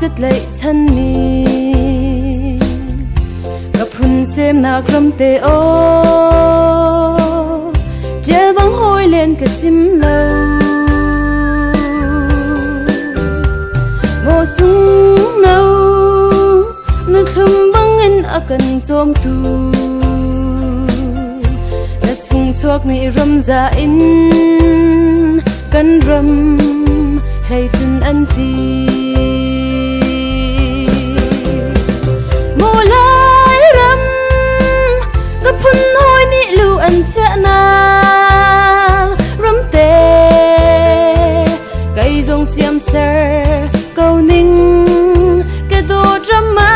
กัดเลยฉันมีกับพุ่นเซมนักรำเตโอเจ้าบังหอยเล่นกับจิมเลาโมสุงเนานึกคำบังเงินอากันโจมตูและทุ่งชวกในรำจาอินกันรำให้จนอันทีโมลายรำกับพุ่นหอยนี่ลูอันเชนารำเตไก่จงเจียมเสอเกานิ่งกระโดดรำมา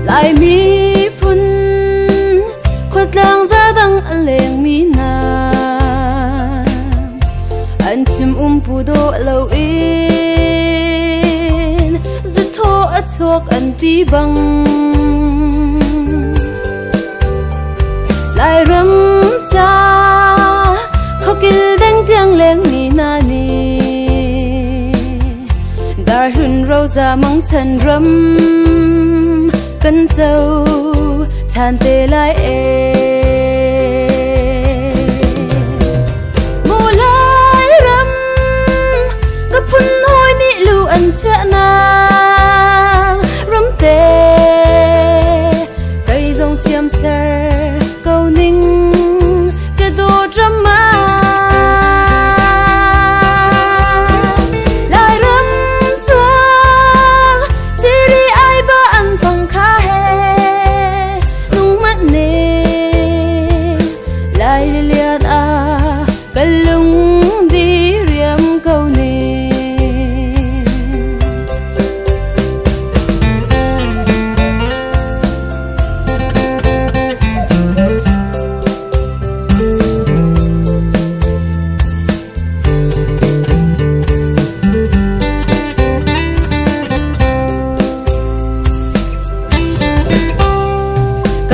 ลายมีพุ่นขวดลางซาดังอันเลงมีนาอันชิมปูโดเหลาอินจะโทอัดชวกอันตีบังลายรำจาเขากิลแดงเตียงเลงมีนานีดาหุ่นเราจะมังฉันรำกันเจ้าทานเตลายเอโมลายรำกับพุ่นหอยนี่ลูอันเชนารำเตไก่จงเจียมเสอเกานิ่งกระโดดรำมา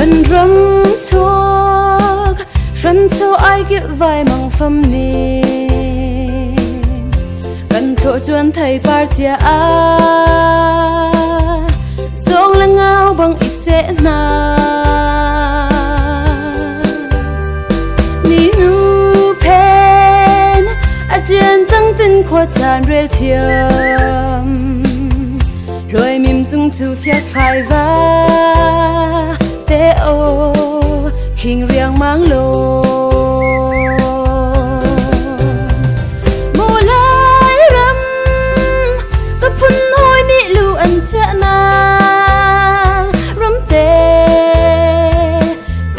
กันรำชวกรันเท่าไอเก็บไว้มังฟำนี้กันโถจวนไทยปาร์เจียอาจงละเงาบังอิเสนานี่นูเพนอาเจียนจังตินขวดจานเรียลเทียมรวยมิมจุงทูเฟียดไฟว่าเตโอคิงเรียงมังโลโมลายรำกับพุ่นหอยนี่ลูอันเชนารำเต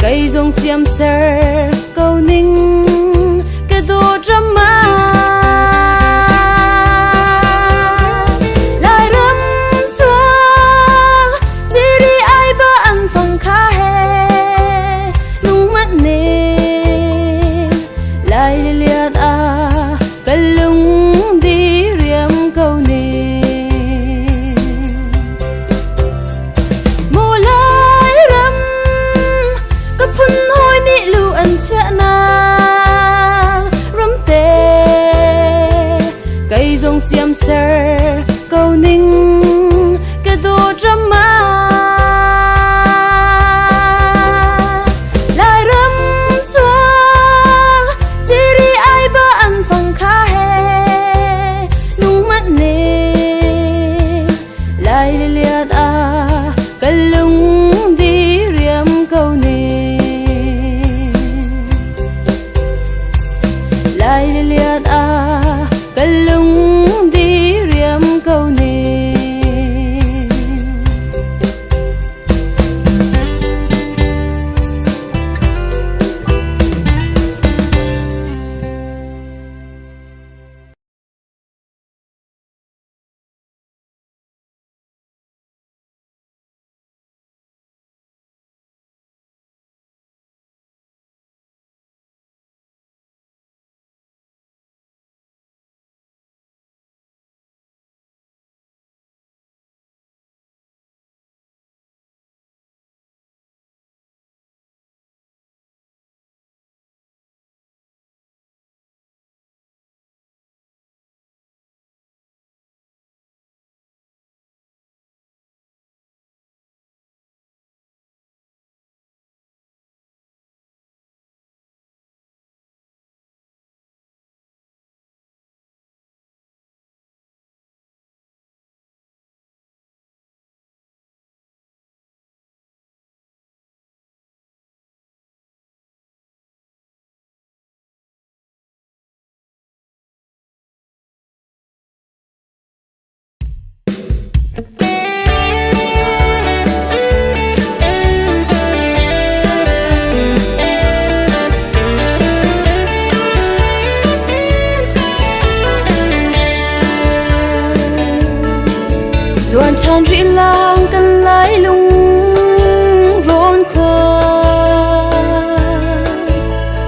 ไก่จงเจียมเสอเกานิ่งกระโดดรำมาเชนารำเตไก่จงเจียมเสอเกานิ่งกระโดดรำมาลายรำจวงซีรีไอบ้าอันฟังคาเฮนุ่งมัดเนลายเลียดอากันลุงดีเรียมเกาเนลายเลียดอากันลุงดีเรียมเกาเน đoàn tràn rỉ lang cần lái lung rôn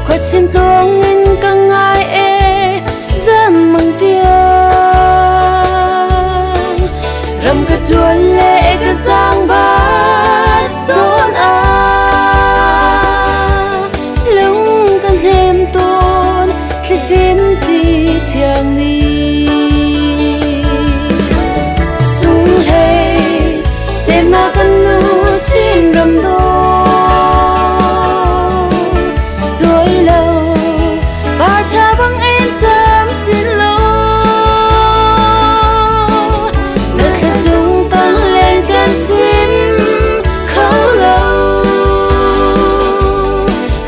khoa trên toang in căng ai e dân măng tia rầm cả chuồn lệ cả giang bát rôn lung cần thêm tôn khi phim thì thiêng đi mà cần nu chuyên rầm đô tuổi lâu và cha vắng em dám tin lâu nơi khát dung tăng lên gần chim khâu lâu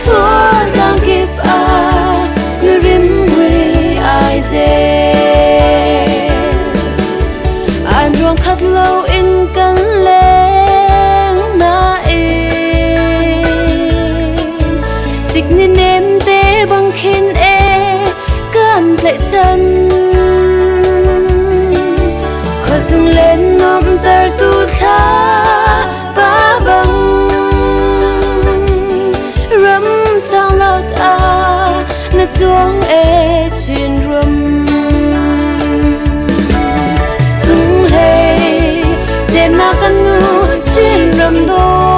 thua đang kịp người rim huy ai dễ anh ruộng khát lâu in cần nên em té bằng khen e gan lại chân khó dừng lên ngom tờ tu tha và bằng râm sang lạc nó chuông e chuyện râm dừng lệ xem na căn ngư chuyện râm đô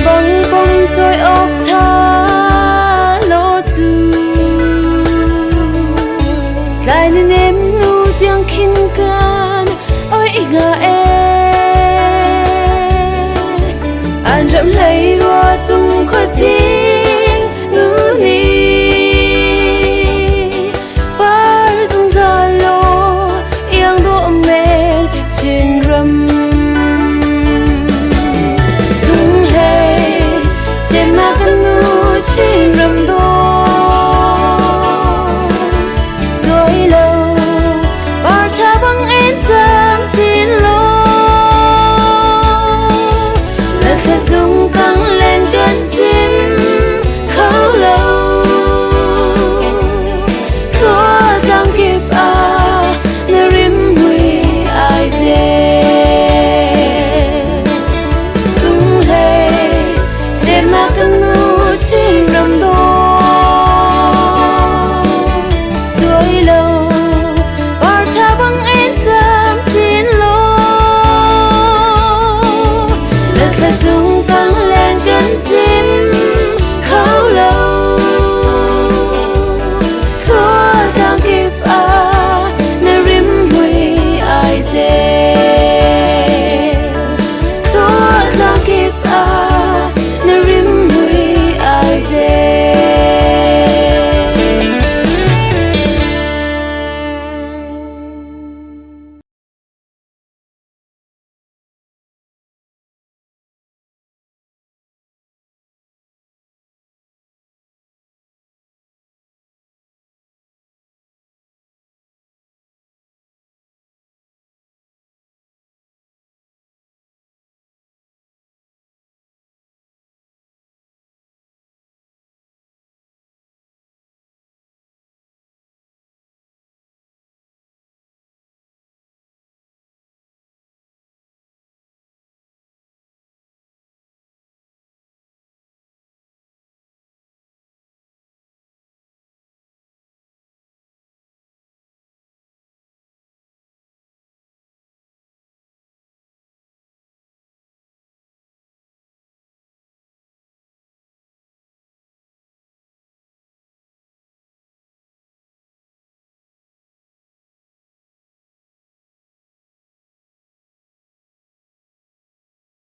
băng bông trôi ốc tha lô tu lại nên em nu tiếng khinh can ôi ngờ anh rậm lấy đua chung khó gì